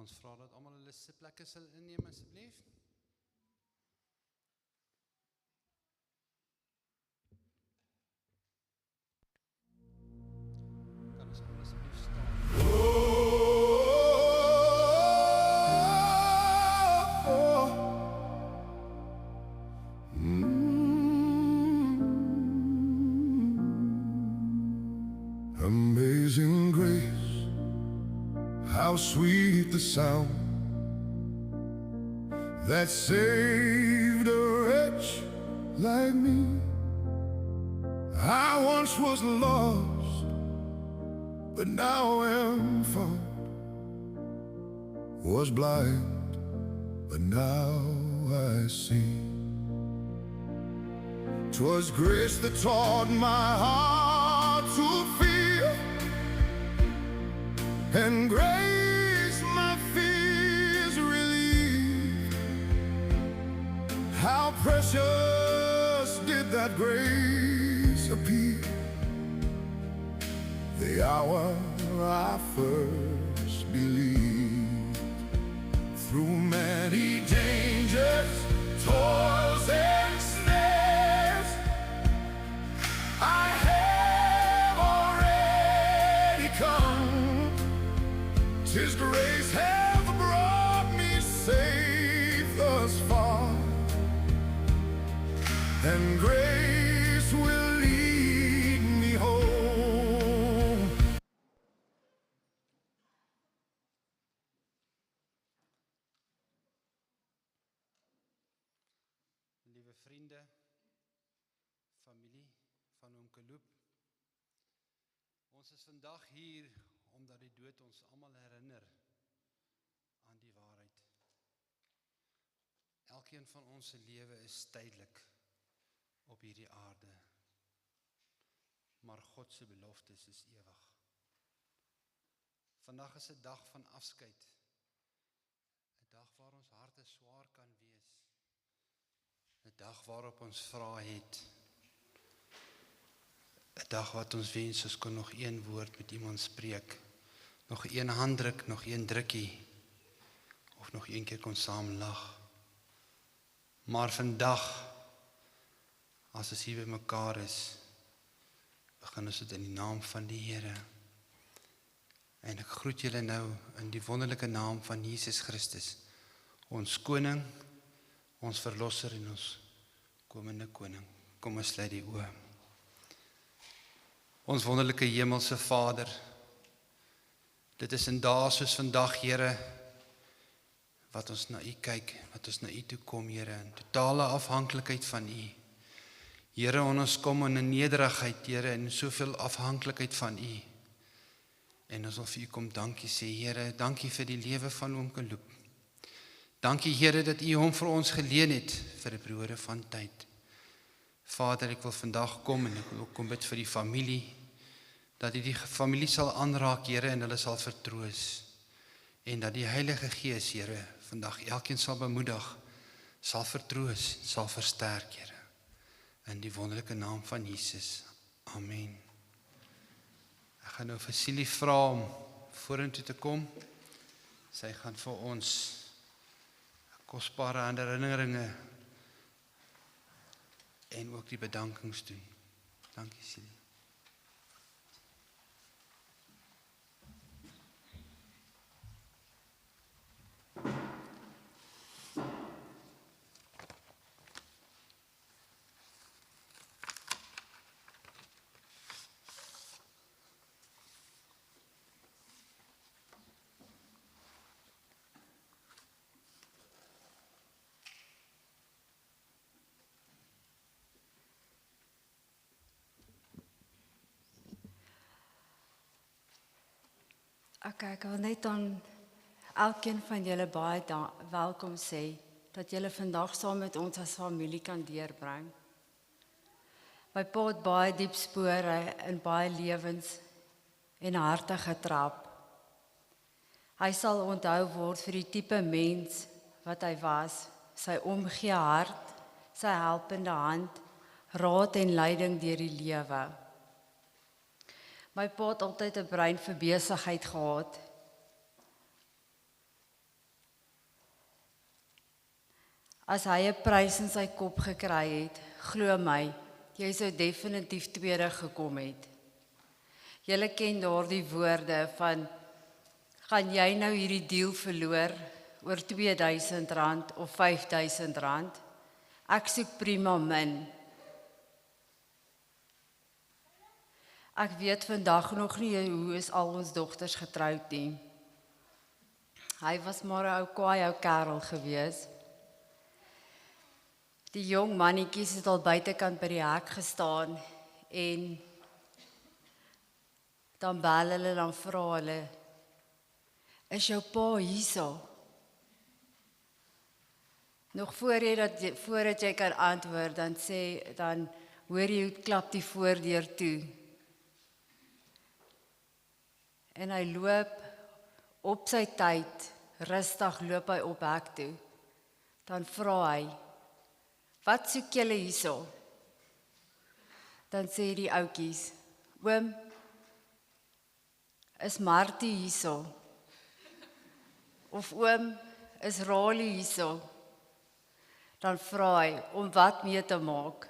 ons vra dat almal hulle sitplekke sal inneem asseblief. Kan ons almal asseblief staan? Amazing grace, how sweet the sound that saved a wretch like me. I once was lost, but now am found. Was blind, but now I see. 'Twas grace that taught my heart to feel, and grace my fears relieved. How precious did that grace appear, the hour I first believed. Through many dangers, toils and snares, I have already come. 'Tis grace hath brought me safe thus far, and grace will lead me home. Liewe vriende, familie van Oom Kaloep, ons is vandag hier omdat die dood ons almal herinner aan die waarheid. Elkeen van ons se lewe is tydelik op hierdie aarde, maar God se beloftes is ewig. Vandag is 'n dag van afskeid, 'n dag waar ons harte swaar kan wees, 'n dag waarop ons vrae het, 'n dag wat ons wens ons kon nog een woord met iemand spreek, nog een handdruk, nog een drukkie, of nog een keer kon saam lag. Maar vandag, as ons hier by mekaar is, begin ons dit in die naam van die Here. En ek groet julle nou in die wonderlike naam van Jesus Christus, ons koning, ons verlosser en ons komende koning. Kom ons sluit die oë. Ons wonderlike hemelse Vader, dit is in dae soos vandag, Here, wat ons na U kyk, wat ons na U toe kom, Here, in totale afhanklikheid van U. Here, ons kom in 'n nederigheid, Here, en soveel afhanklikheid van U. En ons wil vir U kom dankie sê, Here, dankie vir die lewe van Oom Kaloep. Dankie, Here, dat U hom vir ons geleen het vir 'n periode van tyd. Vader, ek wil vandag kom en ek wil ook kom bid vir die familie, dat U die familie sal aanraak, Here, en hulle sal vertroos. En dat die Heilige Gees, Here, vandag elkeen sal bemoedig, sal vertroos, sal versterk, Here. In die wonderlike naam van Jesus. Amen. Ek gaan nou vir Silie vra om vorentoe te kom. Sy gaan vir ons kosbare herinneringe en ook die bedankings doen. Dankie, Silie. Okay, ek wil net aan elkeen van julle baie welkom sê, dat julle vandag saam met ons as familie kan deurbring. My pa het baie diep spore in baie lewens en harte getrap. Hy sal onthou word vir die tipe mens wat hy was, sy omgee hart, sy helpende hand, raad en leiding deur die lewe. My pa het altyd 'n brein vir besigheid gehad. As hy 'n prys in sy kop gekry het, glo my, jy sou definitief tweede gekom het. Julle ken daardie woorde van, gaan jy nou hierdie deal verloor oor R2000 of R5000? Ek soek prima min. Ek weet vandag nog nie hoe is al ons dogters getroud nie. Hy was maar 'n ou kwaai ou kerel gewees. Die jong mannetjies het al buitekant by die hek gestaan en dan bel hulle, dan vra hulle, is jou pa hierso? Nog voordat jy kan antwoord, dan hoor jy hoe klap die voordeur toe. En hy loop op sy tyd, rustig loop hy op hek toe. Dan vra hy, wat soek julle hierso? Dan sê die ouetjies, oom, is Martie hierso? Of oom, is Rali hierso? Dan vra hy, om wat mee te maak?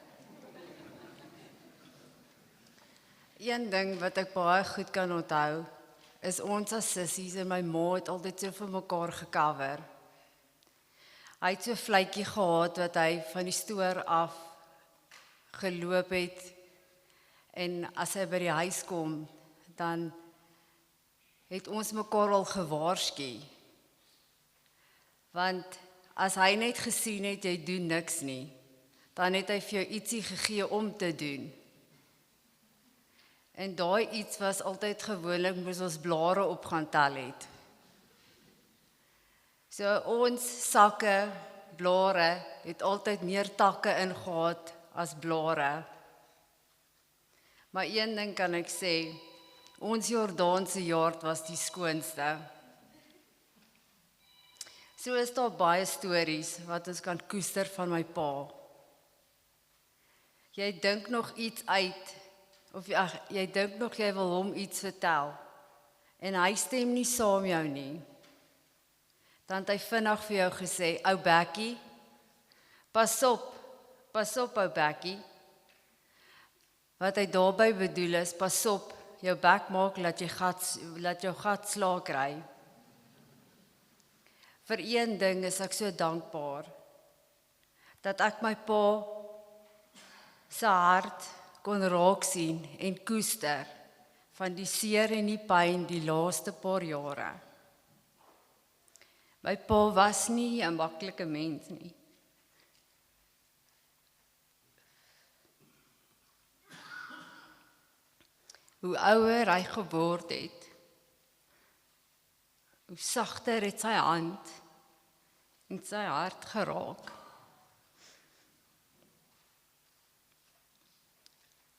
Een ding wat ek baie goed kan onthou, is ons as sissies en my ma het altyd so vir mekaar gecover. Hy het so 'n vletjie gehad wat hy van die stoor af geloop het en as hy by die huis kom, dan het ons mekaar al gewaarsku. Want as hy net gesien het, jy doen niks nie, dan het hy vir jou ietsie gegee om te doen. En daai iets was altyd gewoonlik moes ons blare op gaan tel het. So ons sakke, blare, het altyd meer takke ingehaat as blare. Maar een ding kan ek sê, ons Jordaanse jaard was die skoonste. So is daar baie stories wat ons kan koester van my pa. Jy dink nog iets uit, of jy dink nog jy wil hom iets vertel, en hy stem nie saam jou nie. Dan het hy vinnig vir jou gesê, ou Bekkie, pas op ou Bekkie. Wat hy daarby bedoel is, pas op, jou bek maak, laat jou gat slaag kry. Vir een ding is ek so dankbaar, dat ek my pa se hart kon raak sien en koester van die seer en die pyn die laaste paar jare. My pa was nie 'n maklike mens nie. Hoe ouer hy geword het, hoe sagter het sy hand en sy hart geraak.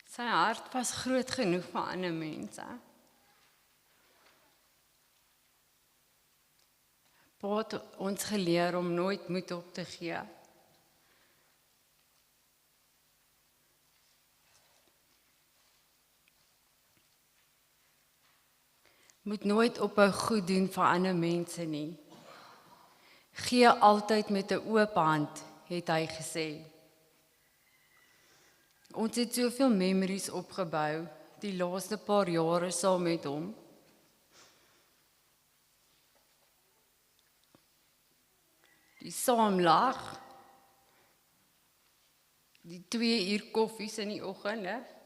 Sy hart was groot genoeg vir ander mense. Pa het ons geleer om nooit moed op te gee. Moet nooit ophou goed doen vir ander mense nie. Gee altyd met 'n oop hand, het hy gesê. Ons het soveel memories opgebou, die laaste paar jare saam met hom. Die saamlag, die 2 uur koffies in die oggende.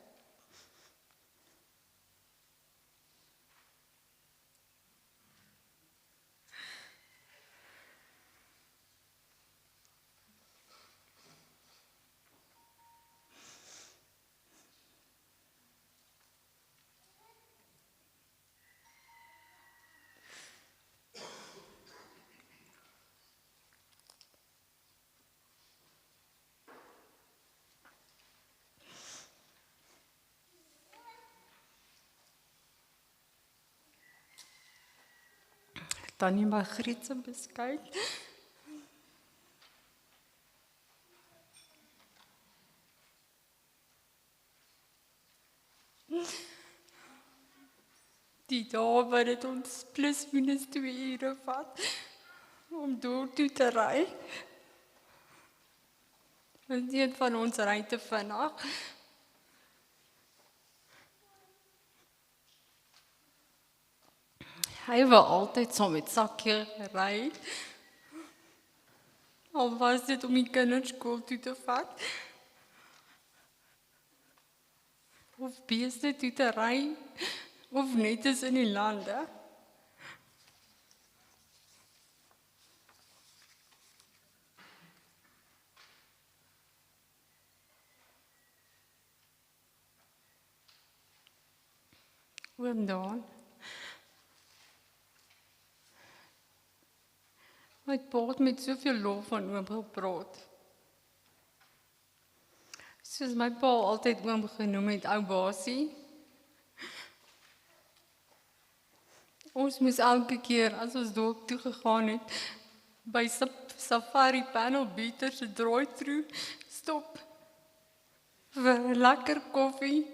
Tannie Margriet se beskuit. Die dag wat dit ons plus minus 2 ure vat om door toe te ry. Want een van ons ry te vinnig. Hy wou altyd saam met Sakkie ry. Al was dit om die kinders skool toe te vat. Of beeste toe te ry. Of net eens in die lande. Oom Daan. My pa het met soveel lof van oom gepraat. Soos my pa altyd oom genoem het, ou Basie. Ons moes elke keer as ons dorp toe gegaan het, by Safari Panel Beater se drive-thru stop vir 'n lekker koffie.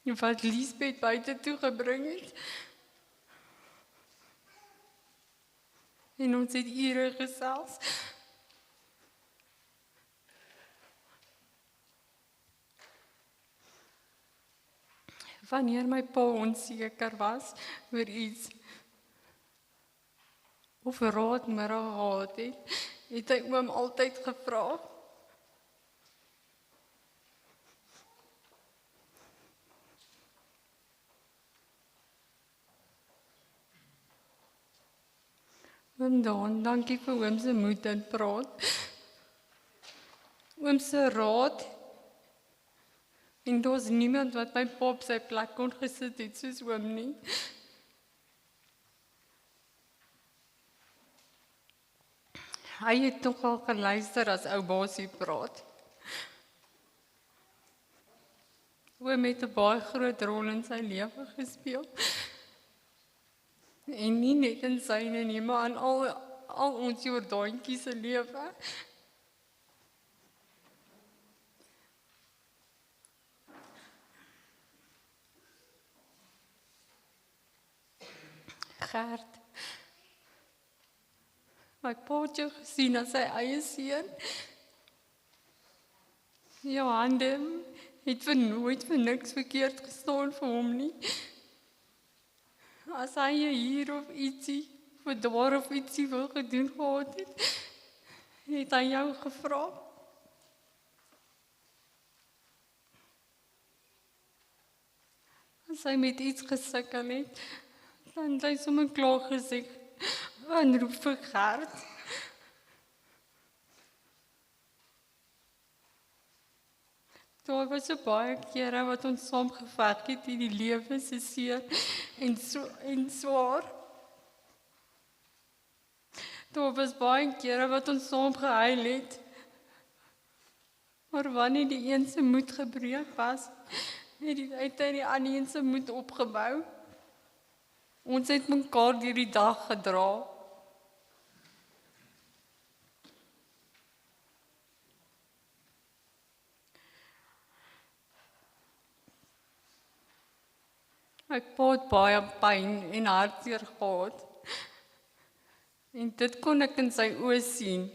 Wat Liesbeth buite toe gebring het. En ons het ure gesels. Wanneer my pa onseker was oor iets of raad nodig gehad het hy oom altyd gevra. Oom Daan, dankie vir oom se moed en praat. Oom se raad. En daar's niemand wat my pa op sy plek kon gesit het soos oom nie. Hy het nogal geluister as ou Basie praat. Oom het 'n baie groot rol in sy lewe gespeel. En nie net in syne nie, maar in al ons Jordaantjies se lewe. Gert. My pa het jou gesien as sy eie seun. Johan het vir nooit vir niks verkeerd gestaan vir hom nie. As hy hier of ietsie, vir daar of ietsie wil gedoen gehad het hy jou gevra. As hy met iets gesukkel het, dan het hy sommer klaar gesê, en roep vir Gert. Daar was so baie kere wat ons saam geveg het in die lewe se seer en swaar. Daar was baie kere wat ons saam gehuil het. Maar wanneer die een se moed gebreek was, het hy die ander een se moed opgebou. Ons het mekaar deur die dag gedra. My pa het baie pyn en hartseer gehad. En dit kon ek in sy oë sien.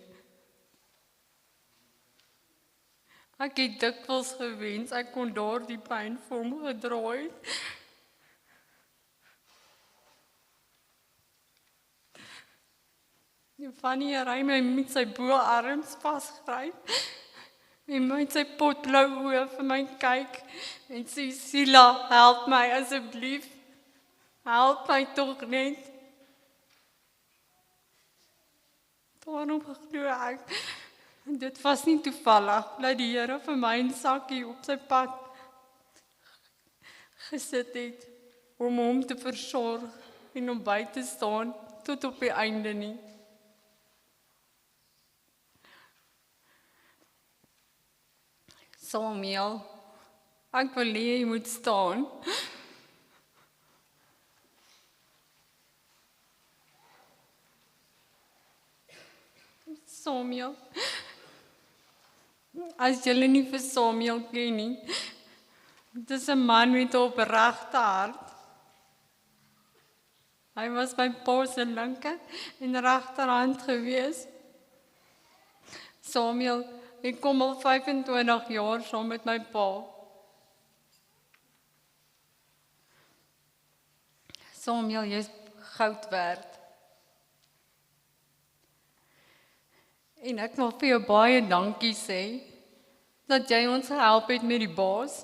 Ek het dikwels gewens ek kon daardie pyn vir hom gedra het. Wanneer hy my met sy boarms vasgryp en met sy potblou oë vir my kyk en sê, Sila, help my asseblief, help my tog net. Daarom glo ek, dit was nie toevallig, dat die Here vir my 'n Sakkie op sy pad gesit het, om hom te versorg en om by te staan tot op die einde nie. Samuel, ek wil hê jy moet staan. Samuel, as julle nie vir Samuel ken nie, dit is 'n man met 'n opregte hart. Hy was my pa se linker en regterhand gewees. Samuel, ek kom al 25 jaar saam met my pa. Samuel, jy is goud werd. En ek wil vir jou baie dankie sê, dat jy ons gehelp het met die baas.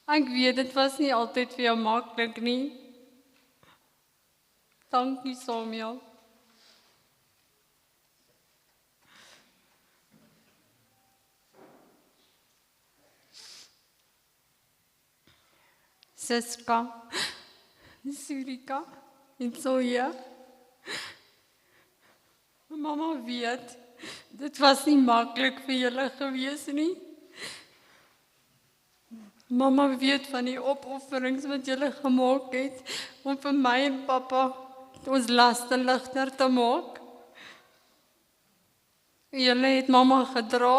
Ek weet, dit was nie altyd vir jou maklik nie. Dankie, Samuel. Siska, Surika en Soja. Mama weet, dit was nie maklik vir julle gewees nie. Mama weet van die opofferings wat julle gemaak het om vir my en pappa ons laste ligter te maak. Julle het mama gedra,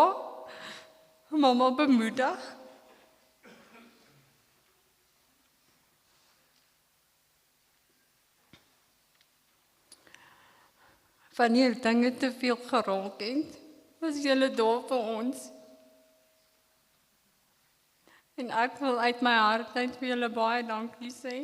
mama bemoedig. Wanneer dinge te veel geraak het, was julle daar vir ons. En ek wil uit my hart uit vir julle baie dankie sê.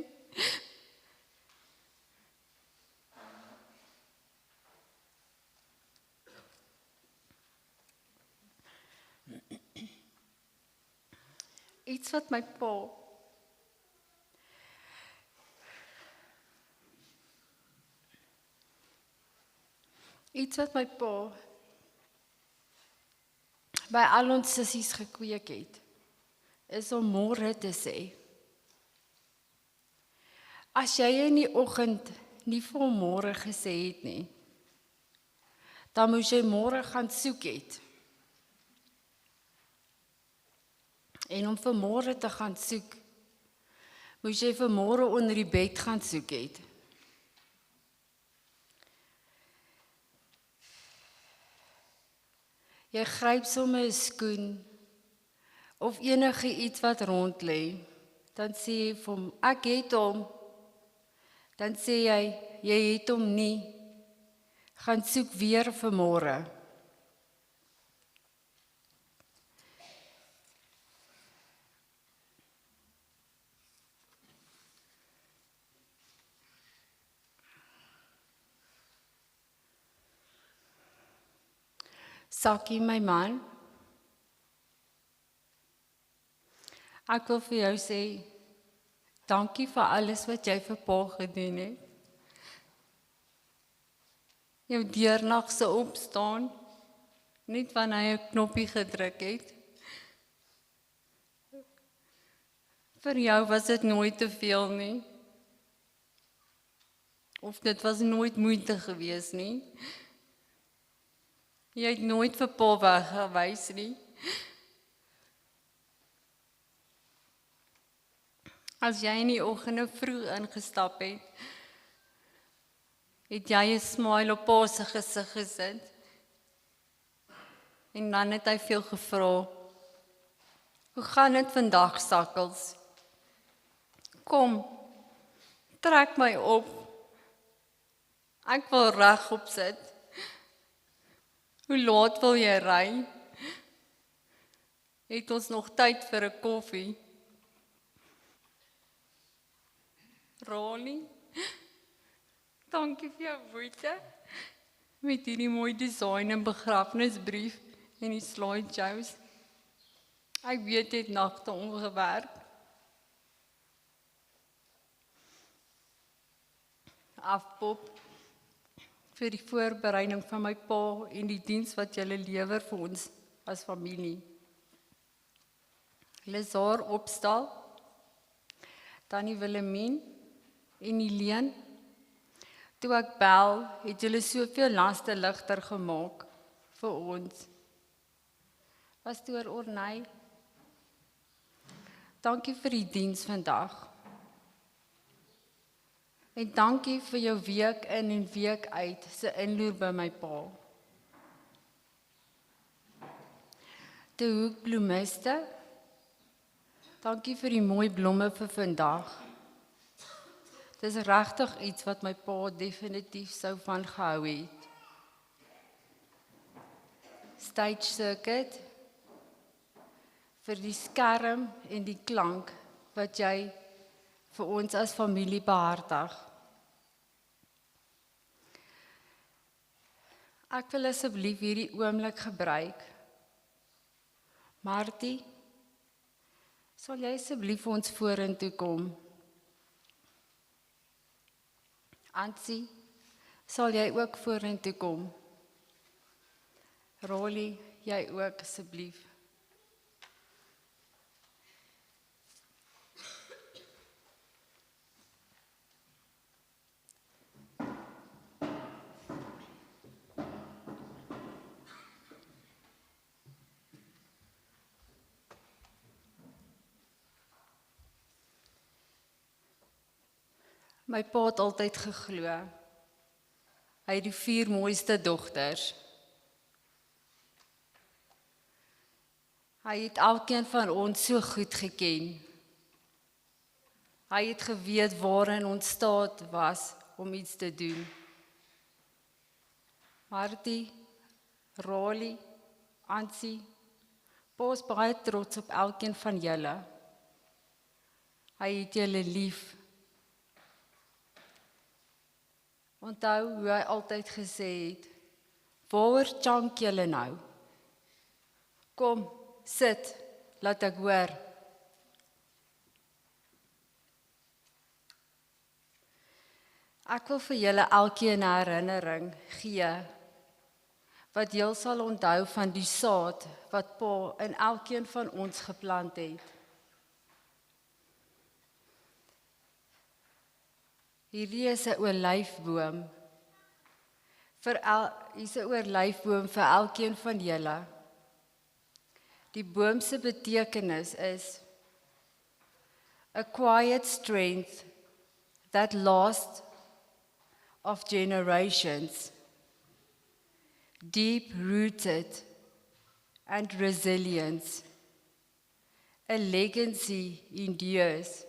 Iets wat my pa by al ons sissies gekweek het, is om môre te sê. As jy in die oggend nie vir hom môre gesê het nie, dan moes jy môre gaan soek het. En om vir môre te gaan soek, moes jy vir môre onder die bed gaan soek het. Jy gryp sommer 'n skoen of enige iets wat rond lê, dan sê jy vir hom, ek het hom. Dan sê jy het hom nie. Gaan soek weer vir môre. Sakkie, my man, ek wil vir jou sê, dankie vir alles wat jy vir pa gedoen het. Jou deernagse opstaan, net wanneer hy 'n knoppie gedruk het. Vir jou was dit nooit te veel nie. Of dit was nooit moeite gewees nie. Jy het nooit vir pa weggewys nie. As jy in die oggende vroeg ingestap het, het jy 'n smile op pa se gesig gesit. En dan het hy veel gevra, hoe gaan dit vandag, Sakkels? Kom, trek my op. Ek wil regop sit. Hoe laat wil jy ry? Het ons nog tyd vir 'n koffie? Ronnie, dankie vir jou moeite met hierdie mooi design en begrafnisbrief en die slideshows. Ek weet jy het nagte omgewerk. Afpop vir die voorbereiding van my pa en die diens wat julle lewer vir ons as familie. Lazar Opstal, Tannie Willemien en Eileen. Toe ek bel, het julle soveel laste ligter gemaak vir ons. Pastoor Ornay, dankie vir die diens vandag. En dankie vir jou week in en week uit se inloer by my pa. De Hoek bloemiste, dankie vir die mooi blomme vir vandag. Dis regtig iets wat my pa definitief sou van gehou het. stage circuit, vir die skerm en die klank wat jy vir ons as familie behartig. Ek wil asseblief hierdie oomblik gebruik. Martie, sal jy asseblief ons vorentoe kom? Antsie, sal jy ook vorentoe kom? Rolly, jy ook asseblief. My pa het altyd geglo. Hy het die 4 mooiste dogters. Hy het elkeen van ons so goed geken. Hy het geweet waarin ons staat was om iets te doen. Martie, Rolly, Antsie, pa is baie trots op elkeen van julle. Hy het julle lief. Onthou hoe hy altyd gesê het, waaroor chunk julle nou? Kom, sit, laat ek hoor. Ek wil vir julle elkeen 'n herinnering gee, wat julle sal onthou van die saad wat pa in elkeen van ons geplant het. Hierdie is 'n olyfboom. Hier's 'n olyfboom vir elkeen van julle. Die boom se betekenis is a quiet strength that lasts of generations, deep-rooted and resilience. A legacy endures.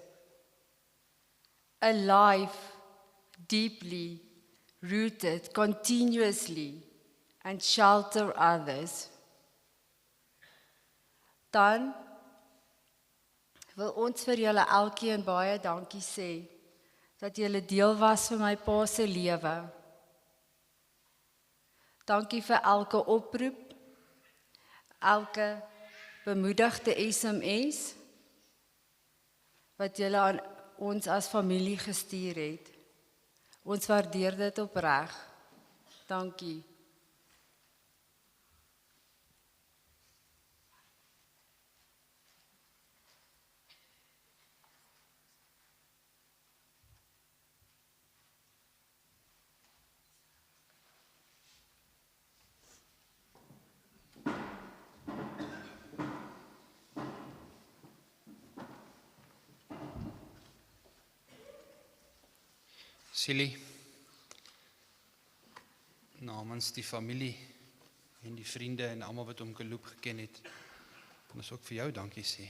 A life deeply rooted continuously and shelter others. Dan wil ons vir julle elkeen baie dankie sê dat julle deel was van my pa se lewe. Dankie vir elke oproep, elke bemoedigde SMS wat julle aan ons as familie gestuur het. Ons waardeer dit opreg. Dankie. Silly, namens die familie en die vriende en almal wat Oom Geloop geken het, kan ons ook vir jou dankie sê.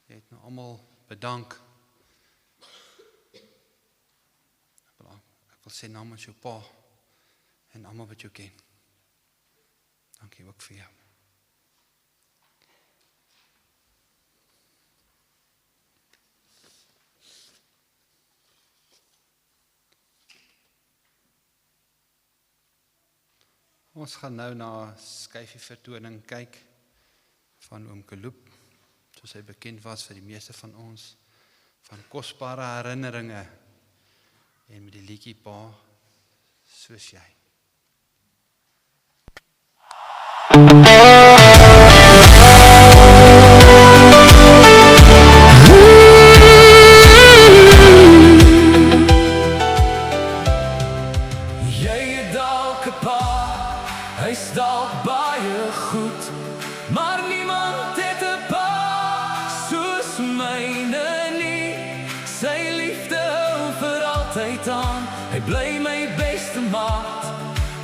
Jy het nou almal bedank. Ek wil sê namens jou pa en almal wat jou ken. Dankie ook vir jou. Ons gaan nou na 'n skyfie vertoning kyk van Oom Geloop, soos hy bekend was vir die meeste van ons, van kosbare herinneringe en met die liedjie Pa, soos jy. Hy's dalk baie goed, maar niemand het 'n pa soos myne nie. Sy liefde hou vir altyd aan. Hy bly my beste maat,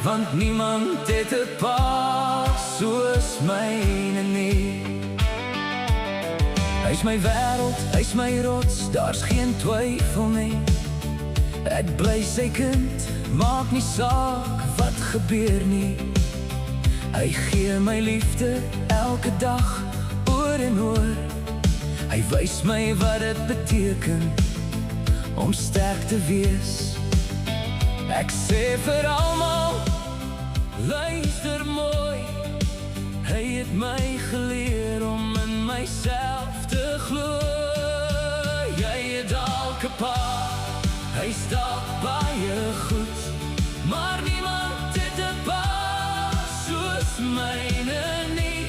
want niemand het 'n pa soos myne nie. Hy's my wêreld, hy's my rots, daar's geen twyfel nie. Ek bly sy kind, maak nie saak wat gebeur nie. Hy gee my liefde elke dag oor en oor. Hy wys my wat dit beteken om sterk te wees. Ek sê vir almal, luister mooi. Hy het my geleer om in myself te glo. Jy het dalk 'n pa, hy's dalk baie goed, maar niemand het 'n pa soos myne nie.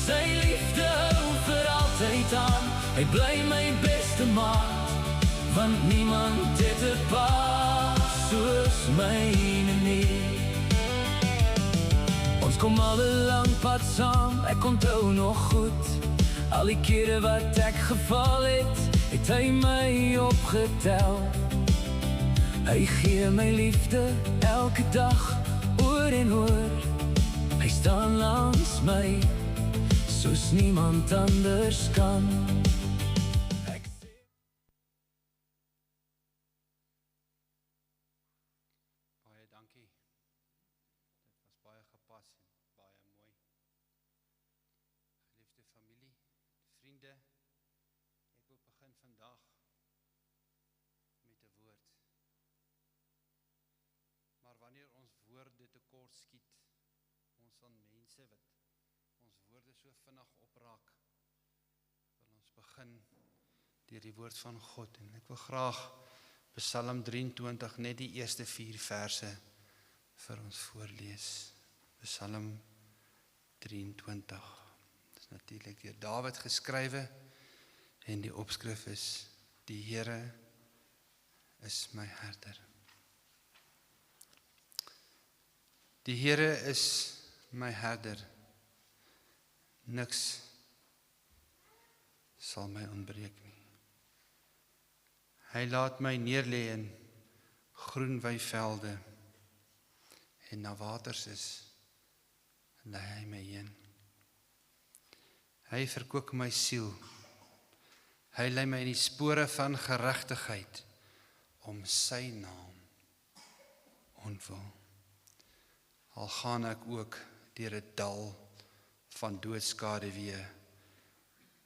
Sy liefde hou vir altyd aan. Hy bly my beste maat, want niemand het 'n pa soos myne nie. Ons kom al 'n lang pad saam, ek onthou nog goed. Al die kere wat ek geval het, het hy my opgetel. Hy gee my liefde elke dag oor en oor. Hy staan langs my, soos niemand anders kan. Baie dankie. Dit was baie gepas en baie mooi. Geliefde familie, vriende, ek wil begin vandag met 'n woord. Maar wanneer ons woorde tekort skiet, ons van mense wat ons woorde so vinnig opraak, wil ons begin deur die woord van God. En ek wil graag Psalm 23, net die eerste 4 verse vir ons voorlees. Psalm 23. Dit is natuurlik deur Dawid geskrywe en die opskrif is: Die Here is my herder. Die Here is my herder. Niks sal my ontbreek nie. Hy laat my neerlê in groen weivelde en na waters is, lei hy my heen. Hy verkoop my siel. Hy lei my in die spore van geregtigheid om sy naam ontwil. Al gaan ek ook deur 'n dal van doodskaduwee,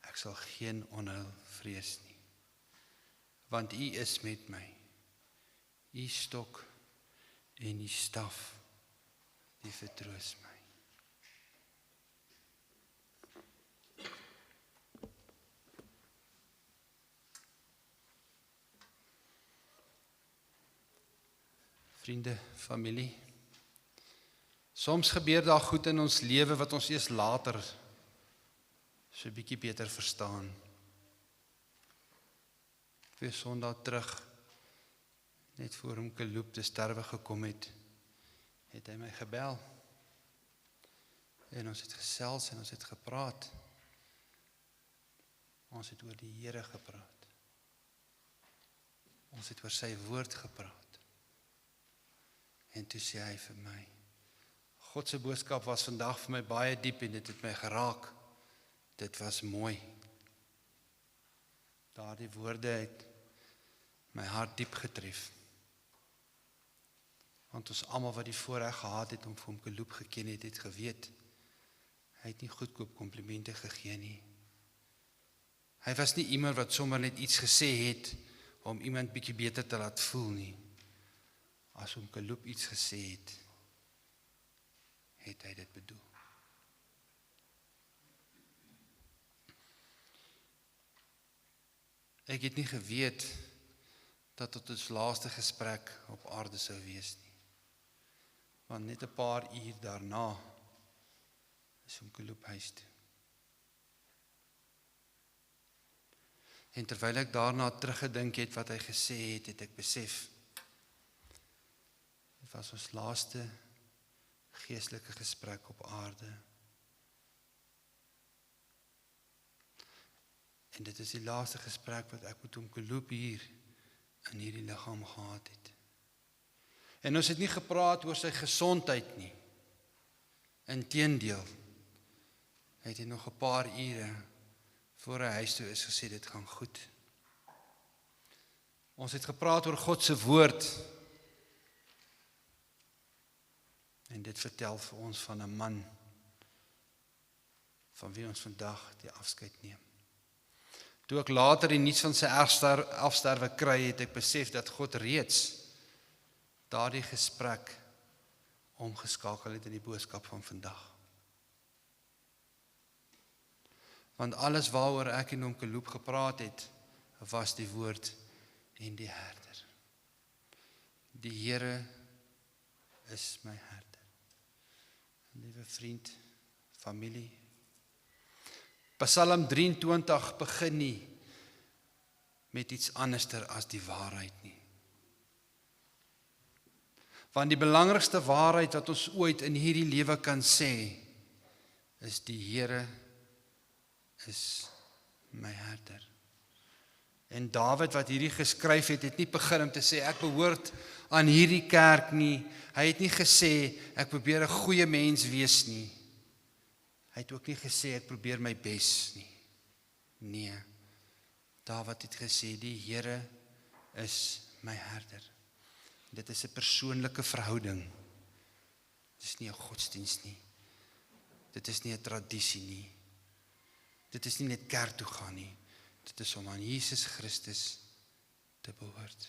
ek sal geen onheil vrees nie. Want U is met my. U stok en U staf, die vertroos my. Vriende, familie, soms gebeur daar goed in ons lewe wat ons eers later so 'n bietjie beter verstaan. 2 Sondae terug, net voor hom Kaloob te sterwe gekom het hy my gebel. En ons het gesels en ons het gepraat. Ons het oor die Here gepraat. Ons het oor sy woord gepraat. En toe sê hy vir my, God se boodskap was vandag vir my baie diep en dit het my geraak. Dit was mooi. Daardie woorde het my hart diep getref. Want ons almal wat die voorreg gehad het om vir hom Kaloob geken het, het geweet, hy het nie goedkoop komplimente gegee nie. Hy was nie iemand wat sommer net iets gesê het, om iemand bietjie beter te laat voel nie. As hom Kaloob iets gesê het, het hy dit bedoel. Ek het nie geweet dat dit ons laaste gesprek op aarde sou wees nie. Want net 'n paar uur daarna is hom Kaloob huis toe. En terwyl ek daarna teruggedink het wat hy gesê het, het ek besef, dit was ons laaste geestelike gesprek op aarde. En dit is die laaste gesprek wat ek met hom Kaloob hier in hierdie liggaam gehad het. En ons het nie gepraat oor sy gesondheid nie. Inteendeel, hy het nog 'n paar ure voor hy huis toe is gesê, dit gaan goed. Ons het gepraat oor God se woord. En dit vertel vir ons van 'n man van wie ons vandag die afskeid neem. Toe ek later die nuus van sy afsterwe kry, het ek besef dat God reeds daardie gesprek omgeskakel het in die boodskap van vandag. Want alles waaroor ek en Oom Kaloob gepraat het, was die woord en die herder. Die Here is my herder. Liewe vriend, familie, Psalm 23 begin nie met iets anderster as die waarheid nie. Want die belangrikste waarheid wat ons ooit in hierdie lewe kan sê, is die Here is my herder. En Dawid wat hierdie geskryf het, het nie begin om te sê, ek behoort aan hierdie kerk nie. Hy het nie gesê, ek probeer 'n goeie mens wees nie. Hy het ook nie gesê, ek probeer my bes nie. Nee, Dawid het gesê, die Here is my herder. Dit is 'n persoonlike verhouding. Dit is nie 'n godsdiens nie. Dit is nie 'n tradisie nie. Dit is nie net kerk toe gaan nie. Dit is om aan Jesus Christus te behoort.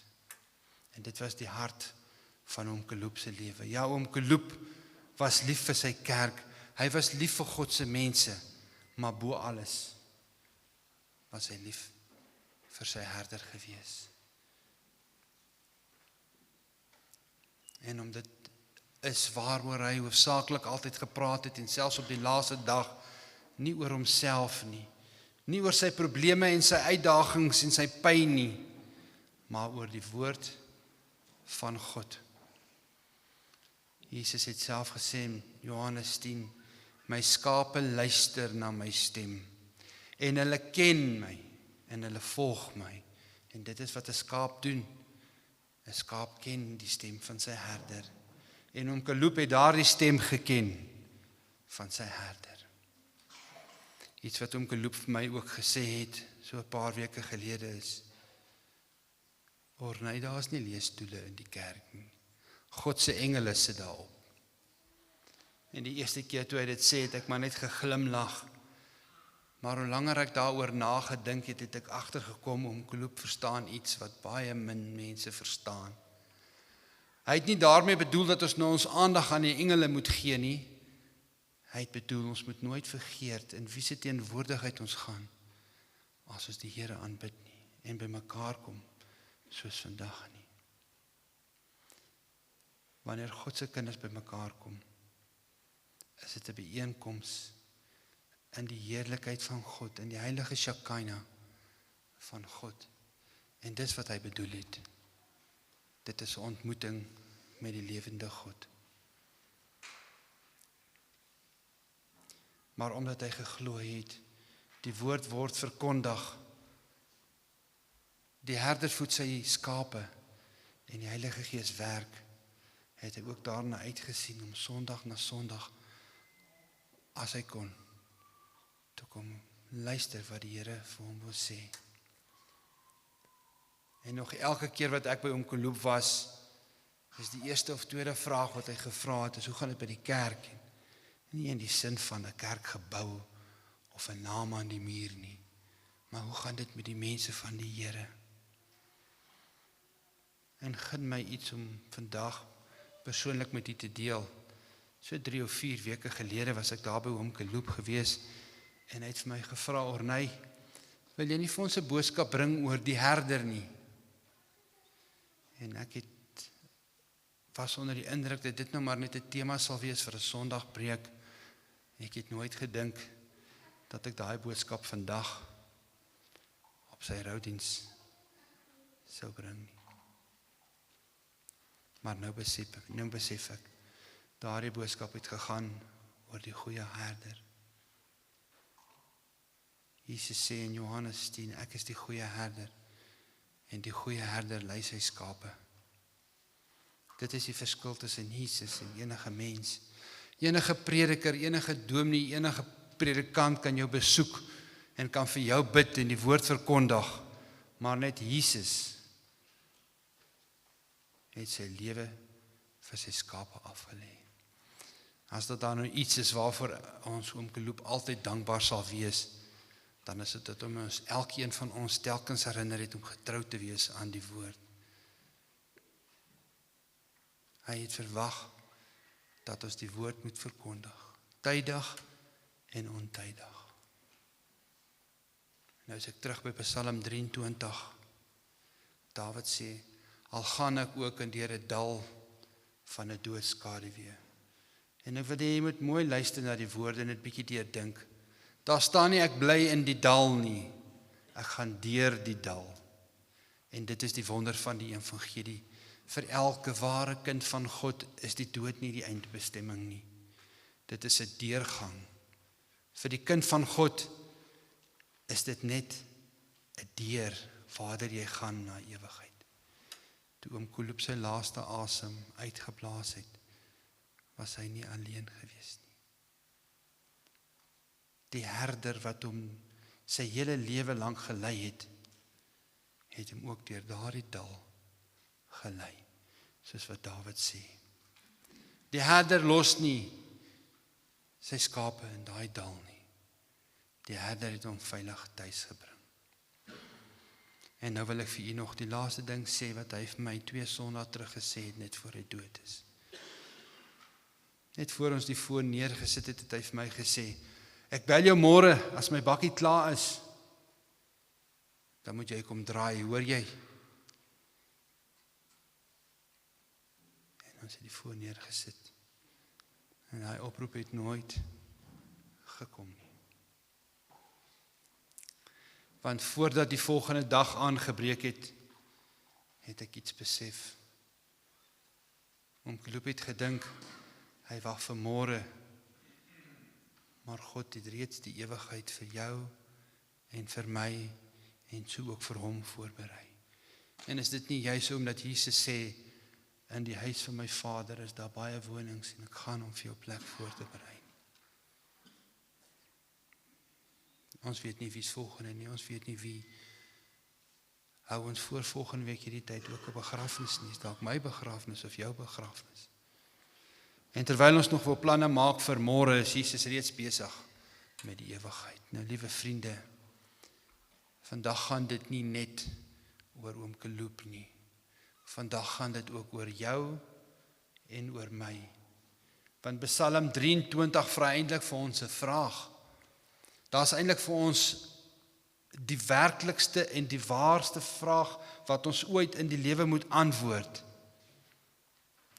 En dit was die hart van Oom Kaloob se lewe. Ja, Oom Kaloob was lief vir sy kerk. Hy was lief vir God se mense, maar bo alles was hy lief vir sy herder gewees. En om dit is waaroor hy hoofsaaklik altyd gepraat het, en selfs op die laaste dag, nie oor homself nie oor sy probleme en sy uitdagings en sy pyn nie, maar oor die woord van God. Jesus het self gesê in Johannes 10, my skape luister na my stem, en hulle ken my, en hulle volg my, en dit is wat 'n skaap doen. 'n Skaap ken die stem van sy herder, en Oom Kaloob het daardie stem geken van sy herder. Iets wat Oom Kaloob vir my ook gesê het, so 'n paar weke gelede is, nee, daar is nie leesstoele in die kerk nie. God se engele sit daarop. En die eerste keer toe hy dit sê, het ek maar net geglimlag. Maar hoe langer ek daaroor nagedink het, het ek agtergekom, Oom Kaloob verstaan iets wat baie min mense verstaan. Hy het nie daarmee bedoel dat ons nou ons aandag aan die engele moet gee nie. Hy het bedoel, ons moet nooit vergeet in wie se teenwoordigheid ons gaan, as ons die Here aanbid nie, en by mekaar kom, soos vandag nie. Wanneer God se kinders by mekaar kom, is dit 'n byeenkoms in die heerlikheid van God, in die heilige Shekinah van God. En dis wat hy bedoel het. Dit is 'n ontmoeting met die lewende God. Maar omdat hy geglo het, die woord word verkondig, die herder voed sy skape, en die Heilige Gees werk, het hy ook daarna uitgesien om Sondag na Sondag, as hy kon, te kom luister wat die Here vir hom wil sê. En nog elke keer wat ek by Oom Kaloob was, is die eerste of tweede vraag wat hy gevra het, is hoe gaan dit by die kerk? Nie in die sin van 'n kerkgebou of 'n naam aan die muur nie, maar hoe gaan dit met die mense van die Here? En gun my iets om vandag persoonlik met u te deel. So 3 of 4 weke gelede was ek daar by Oom Kaloob gewees, en hy het vir my gevra, Orney, wil jy nie vir ons 'n boodskap bring oor die herder nie? En ek was onder die indruk dat dit nou maar net 'n tema sal wees vir 'n Sondagpreek. Ek het nooit gedink dat ek daai boodskap vandag op sy roudiens sou bring nie. Maar nou besef ek, daardie boodskap het gegaan oor die goeie herder. Jesus sê in Johannes 10, ek is die goeie herder, en die goeie herder lei sy skape. Dit is die verskil tussen Jesus en enige mens. Enige prediker, enige dominee, enige predikant kan jou besoek en kan vir jou bid en die woord verkondig, maar net Jesus het sy lewe vir sy skape afgelê. As dit daar nou iets is waarvoor ons oom Geloop altyd dankbaar sal wees, dan is dit om ons, elkeen van ons telkens herinner het om getrou te wees aan die woord. Hy het verwag dat ons die woord moet verkondig, tydig en ontydig. Nou is ek terug by Psalm 23. Dawid sê, al gaan ek ook in deur 'n dal van 'n doodskaduwee. En ek wil hê jy moet mooi luister na die woorde en dit bietjie deurdink. Daar staan nie ek bly in die dal nie, ek gaan deur die dal. En dit is die wonder van die evangelie. Vir elke ware kind van God is die dood nie die eindbestemming nie. Dit is 'n deurgang. Vir die kind van God is dit net 'n deur waartoe jy gaan na ewigheid. Toe oom Geloop sy laaste asem uitgeblaas het, was hy nie alleen gewees nie. Die herder wat hom sy hele lewe lank gelei het hom ook deur daardie dal gelei, soos wat Dawid sê. Die herder los nie sy skape in daai dal nie. Die herder het hom veilig tuis gebring. En nou wil ek vir u nog die laaste ding sê wat hy vir my 2 Sondae terug gesê het, net voor hy dood is. Net voor ons die foon neergesit het hy vir my gesê, ek bel jou môre as my bakkie klaar is. Dan moet jy kom draai, hoor jy? En ons het die foon neergesit. En hy oproep het nooit gekom nie. Want voordat die volgende dag aangebreek het ek iets besef. Oom Geloop het gedink, hy wag vir môre, maar God het reeds die ewigheid vir jou en vir my en so ook vir hom voorberei. En is dit nie juist omdat Jesus sê, in die huis van my Vader is daar baie wonings en ek gaan om vir jou plek voor te berei. Ons weet nie wie's volgende nie, ons weet nie wie hou ons voor volgende week hierdie tyd ook 'n begrafnis nie, is dalk my begrafnis of jou begrafnis. En terwyl ons nog wil planne maak vir môre, is Jesus reeds besig met die ewigheid. Nou liewe vriende, vandag gaan dit nie net oor oom Geloop nie. Vandag gaan dit ook oor jou en oor my. Want Psalm 23 vra eintlik vir ons 'n vraag. Daar's eintlik vir ons die werklikste en die waarste vraag wat ons ooit in die lewe moet antwoord.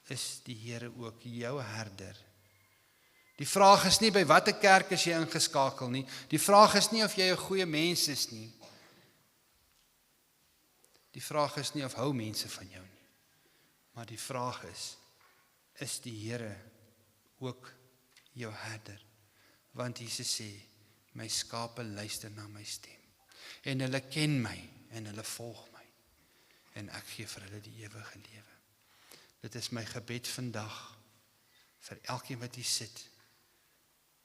Is die Here ook jou herder? Die vraag is nie by watter kerk is jy ingeskakel nie. Die vraag is nie of jy 'n goeie mens is nie. Die vraag is nie of hou mense van jou nie. Maar die vraag is die Here ook jou herder? Want Jesus sê, my skape luister na my stem. En hulle ken my en hulle volg my. En ek gee vir hulle die ewige lewe. Dit is my gebed vandag vir elkeen wat hier sit,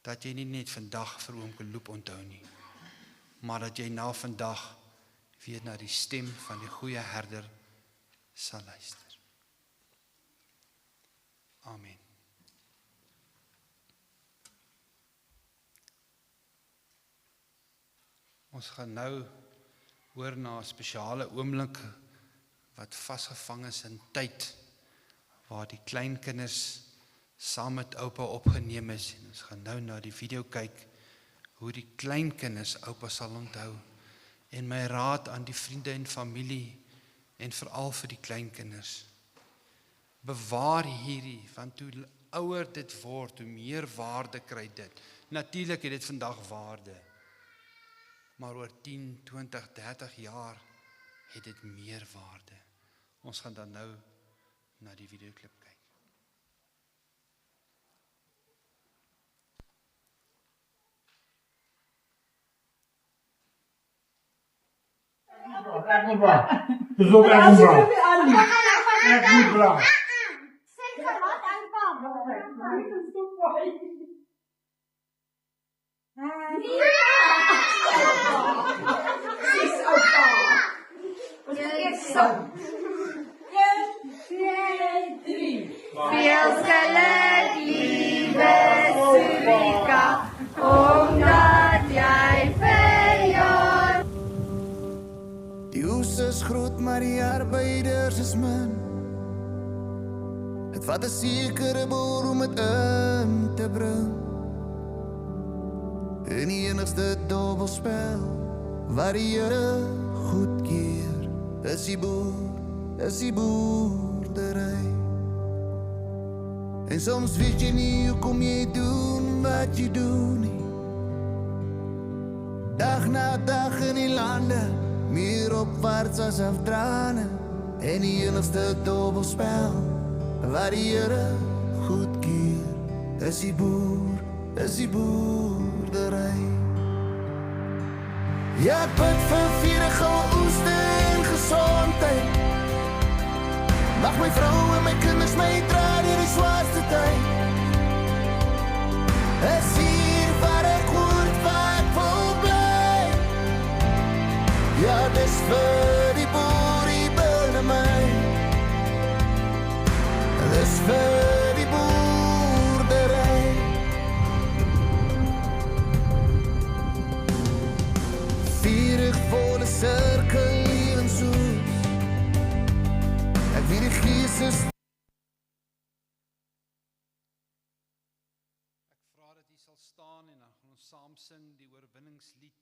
dat jy nie net vandag vir oom Geloop onthou nie, maar dat jy na vandag weer na die stem van die goeie herder sal luister. Amen. Ons gaan nou oor na 'n spesiale oomblik wat vasgevang is in tyd, waar die kleinkinders saam met oupa opgeneem is. En ons gaan nou na die video kyk, hoe die kleinkinders oupa sal onthou. En my raad aan die vriende en familie, en veral vir die kleinkinders, bewaar hierdie, want hoe ouer dit word, hoe meer waarde kry dit. Natuurlik het dit vandag waarde, maar oor 10, 20, 30 jaar het dit meer waarde. Ons gaan dan nou na die videoklip kyk. Ek moet bra. Dis ook ek moet bra. Ek moet bra. Sê vir wat aan pa. Dit is so mooi. Dis oupa. Ons eet saam. 1, 2, 3. Veel geluk, lieve oes is groot, maar die arbeiders is min. Het vat 'n sekere boer om het in te bring. En die enigste dobbelspel wat die Here goedkeur, is die boerdery. En soms weet jy nie hoekom jy doen wat jy doen nie. Dag na dag in die lande, meer opwaarts as afdraande. En die enigste dobbelspel wat die Here goedkeur, is die boerdery. Ja, ek bid vir vurige oeste en gesondheid. Mag my vrou en my kinders my dra deur die swaarste tyd. Is hier waar ek hoort waar ek wil bly. Ja, dis vir die boer, die binne my. Dis vir die boerdery. Vurig volle sirkel hier en soos. Ek weet die gees is. Ek vra dat u sal staan en dan gaan ons saam sing die oorwinningslied.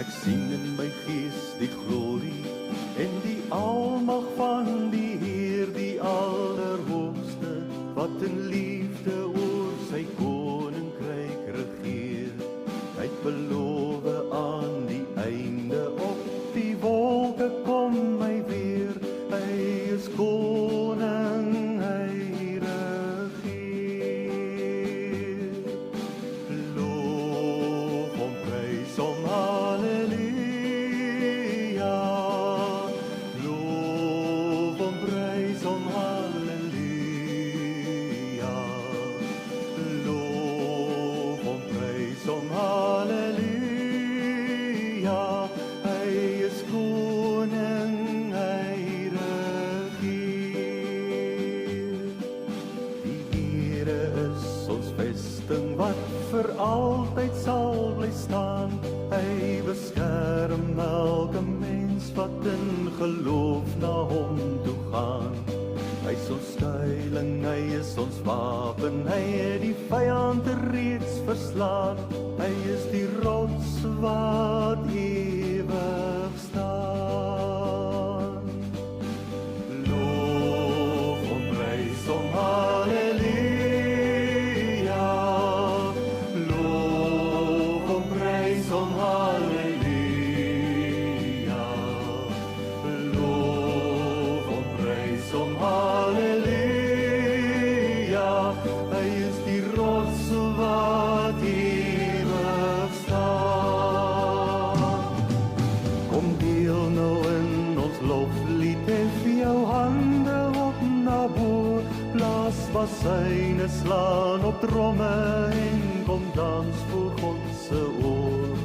Ek sien in my gees die glorie en die almag van die Heer, die Allerhoogste, wat in liefde oor sy koninkryk regeer. Hy het beloof aan die einde op die wolke kom hy weer. Hy is koning, hy regeer. Loof hom, prys hom, vir altyd sal bly staan. Hy beskerm elke mens wat in geloof na hom toe gaan. Hy is ons skuiling, hy is ons wapen, hy het die vyand reeds verslaan. Hy is die rots wat ewig staan. Loof hom, prys hom, halleluja. Syne slaan op tromme en kom dans voor God se oor.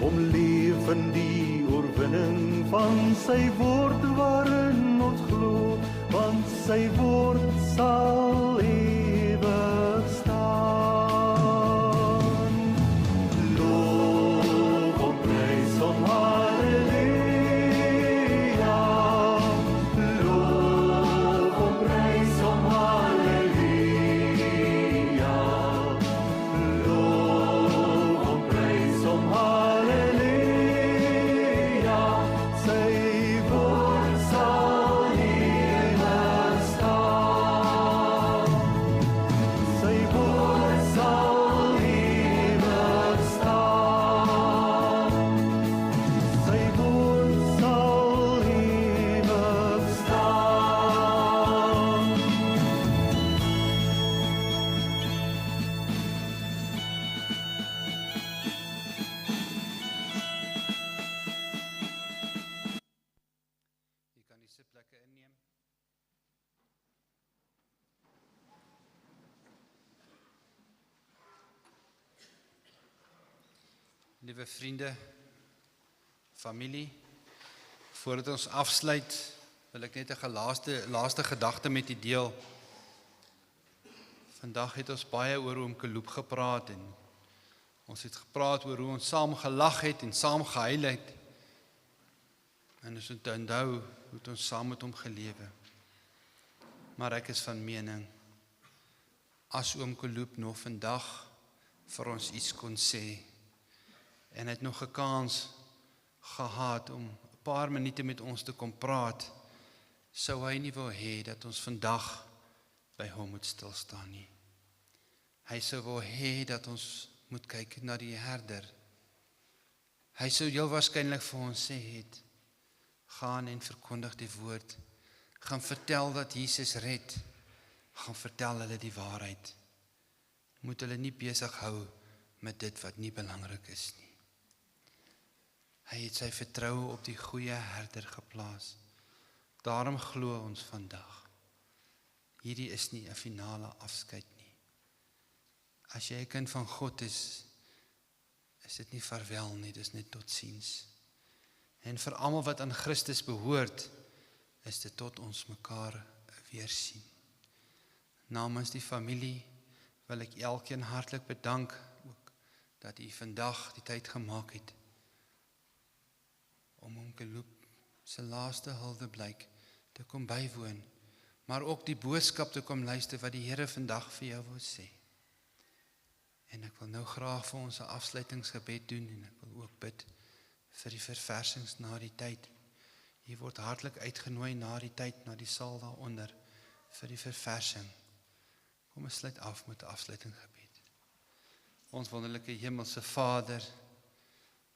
Kom leef in die oorwinning van sy woord waarin ons glo, want sy woord sal ewig staan. Loof hom, prys hom, halleluja. Loof hom, prys hom, halleluja. Halleluja, sy woord sal plaatsplikke inneem. Liewe vriende, familie, voordat ons afsluit, wil ek net 'n laaste gedagte met u deel. Vandag het ons baie oor Oom Keloep gepraat en ons het gepraat oor hoe ons saam gelag het en saam gehuil het. En ons moet onthou hoe het ons saam met hom gelewe. Maar ek is van mening, as Oom Keloep nog vandag vir ons iets kon sê, en het nog 'n kans gehad om 'n paar minute met ons te kom praat, sou hy nie wil hê dat ons vandag by hom moet stilstaan nie. Hy sou wil hê dat ons moet kyk na die herder. Hy sou heel waarskynlik vir ons sê het, gaan en verkondig die woord, gaan vertel dat Jesus red, gaan vertel hulle die waarheid. Moet hulle nie besig hou met dit wat nie belangrik is nie. Hy het sy vertroue op die goeie herder geplaas. Daarom glo ons vandag. Hierdie is nie 'n finale afskeid nie. As jy 'n kind van God is dit nie vaarwel nie, dis net totsiens. En vir almal wat aan Christus behoort, is dit tot ons mekaar weer sien. Namens die familie wil ek elkeen hartlik bedank ook dat u vandag die tyd gemaak het om Oom Keloep se laaste huldeblyk te kom bywoon, maar ook die boodskap te kom luister wat die Here vandag vir jou wil sê. En ek wil nou graag vir ons 'n afsluitingsgebed doen en ek wil ook bid vir die verversings na die tyd. Jy word hartlik uitgenooi na die tyd, na die saal daaronder vir die verversing. Kom ons sluit af met 'n afsluitingsgebed. Ons wonderlike hemelse Vader,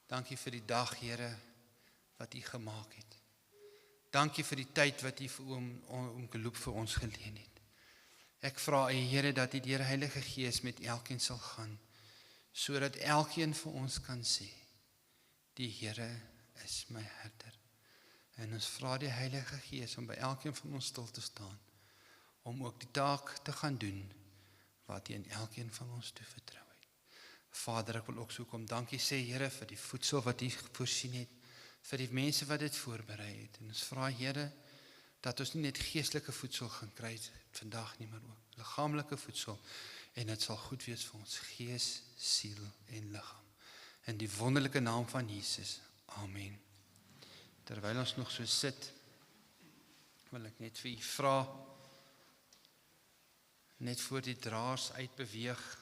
dankie vir die dag, Here, wat u gemaak het. Dankie vir die tyd wat u vir Oom Keloep vir ons geleen het. Ek vra u, Here, dat u deur Heilige Gees met elkeen sal gaan, sodat elkeen vir ons kan sê, die Here is my herder. En ons vra die Heilige Gees om by elkeen van ons stil te staan, om ook die taak te gaan doen, wat u in elkeen van ons toevertrou het. Vader, ek wil ook so kom dankie sê, Here, vir die voedsel wat u voorsien het, vir die mense wat dit voorberei het. En ons vra, Here, dat ons nie net geestelike voedsel gaan kry vandag nie, maar ook liggaamlike voedsel. En dit sal goed wees vir ons gees, siel en liggaam. In die wonderlike naam van Jesus. Amen. Terwyl ons nog so sit, wil ek net vir u vra, net voor die draers uitbeweeg.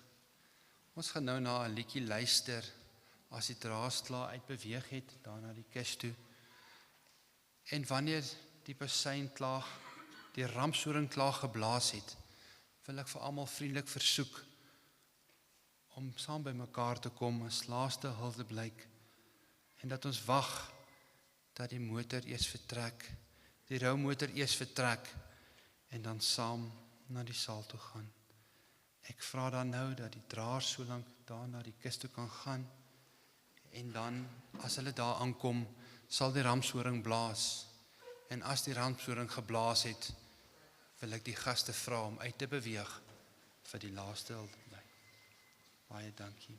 Ons gaan nou na 'n liedjie luister, as die draers klaar uitbeweeg het, dan na die kus toe. En wanneer die bassein klaar, die ramshoring klaar geblaas het, wil ek vir almal vriendelik versoek, om saam by mekaar te kom as laaste huldeblyk, en dat ons wag, dat die motor eers vertrek, die roumotor eers vertrek, en dan saam na die saal toe gaan. Ek vra dan nou, dat die draers so lank daar na die kus toe kan gaan, en dan, as hulle daar aankom, sal die ramshoring blaas, en as die ramshoring geblaas het, wil ek die gaste vra om uit te beweeg, vir die laaste huldeblyk. Baie dankie.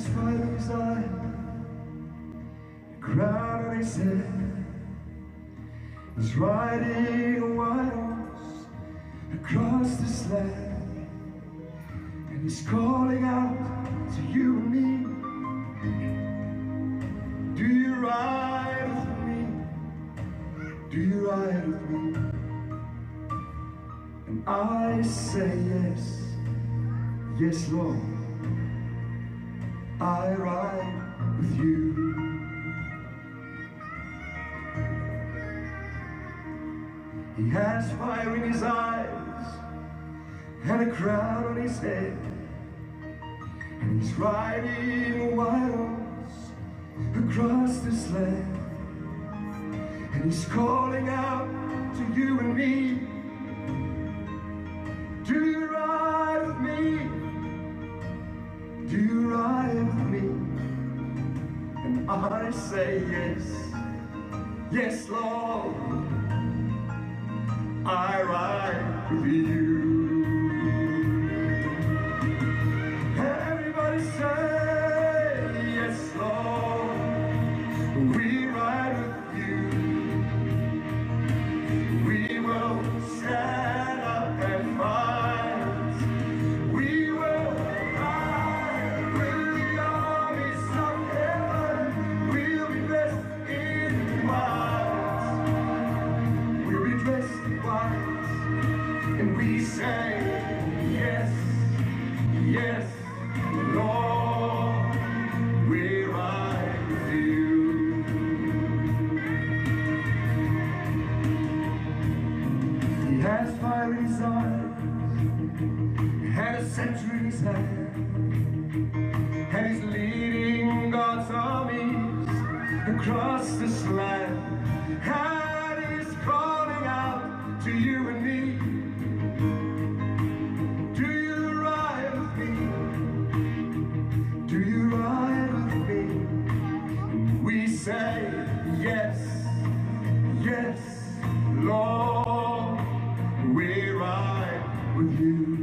has fire in his eye, a crown on his head. He's riding a white horse across this land, and he's calling out to you and me. Do you ride with me? Do you ride with me? And I say yes, yes Lord, I ride with you. He has fire in his eyes and a crown on his head, and he's riding a white horse across this land, and he's calling out to you and me. Do you ride with me? Do you ride with me? And I say yes, yes Lord, I ride with you. Everybody say yes Lord, we ride with you. We will stand up and fight. We will ride with the armies of heaven. We'll be dressed in white. We'll be dressed in white. And we say yes, yes, Lord, we ride with you. He has fire in his eyes, had a century in his hand, and he's leading God's armies across this land, and he's calling out to you and me. Do you ride with me? Do you ride with me? And we say yes, yes, Lord, we ride with you.